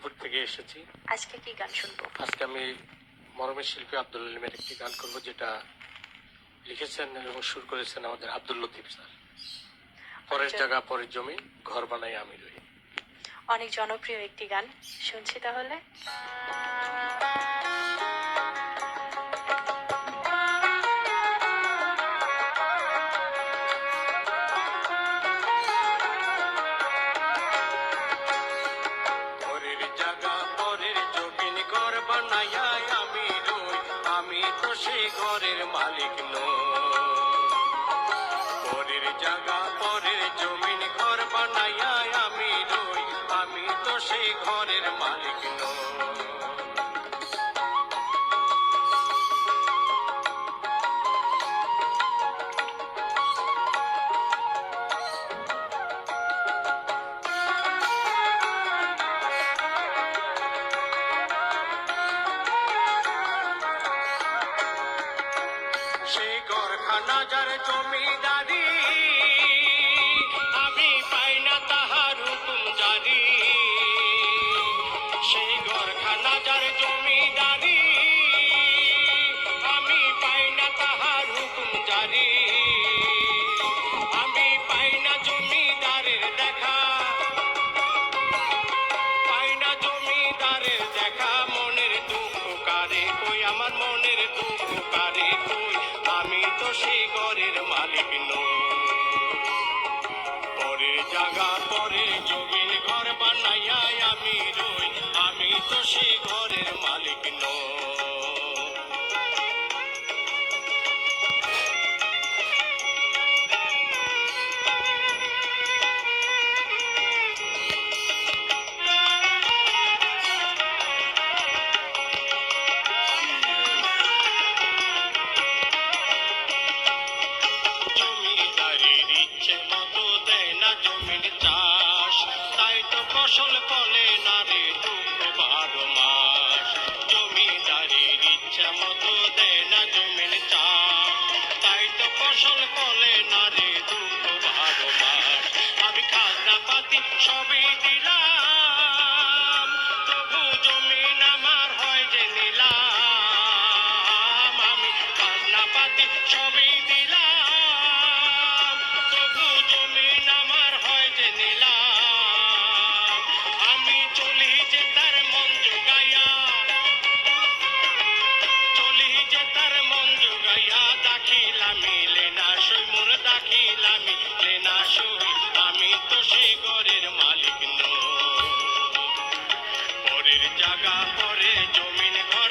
মিরপুর থেকে এসেছি। আজকে কি গান শুনবো? আজকে আমি মরমের শিল্পী আব্দুল আলিমের একটি গান করব, যেটা লিখেছেন এবং সুর করেছেন আমাদের আব্দুল লতিফ স্যার। পরের জায়গা পরের জমি, ঘর বানাই আমি রই। অনেক জনপ্রিয় একটি গান, শুনছি তাহলে। পরের জায়গা পরের জমিন, ঘর বানাইয়া আমি রই, আমি তো সেই ঘরের মালিক নই। পরের জায়গা পরের জমিন, ঘর বানাইয়া আমি রই, আমি তো সেই ঘরের মালিক নই। সেই ঘরখানা যার জমিদারি, আমি পাই না তাহার হুকুম জারি। সেই ঘরখানা যার জমিদারি, আমি পাই না তাহার হুকুম জারি। আমি পাই না জমিদারের দেখা, পাই না জমিদারের দেখা। মনের দুঃখ কারে কই, আমার মনের দুঃখ কারে কই, আমি তো সেই ঘরের মালিক নই। পরের জায়গা পরের জমিন, ঘর বানাইয়া আমি রই, আমি তো সেই ঘরের মালিক নই। জমিদারির ইচ্ছে মতো দেয় না জমির চাষ, তাই তো ফসল ফলে না রে দুঃখ 12 মাস। জমিদারির ইচ্ছা মতো দেয় না জমির চাষ, তাই তো ফসল ফলে না রে দুঃখ 12 মাস। আমি খাজনা পাতি সবই দিলাম, তবু জমিন আমার হয় যে নিলাম। আমি খাজনা পাতি সবই দিলাম, তবু জমিন আমার হয় যে নিলাম। আমি চলি যে তার মন জোগাইয়া, চলি যে তার মন জোগাইয়া, দাখিলামি লেনা সই, মোর দাখিলামি লেনা সই, আমি তো সেই ঘরের মালিক নই। পরের জায়গা পরে জমিন, ঘর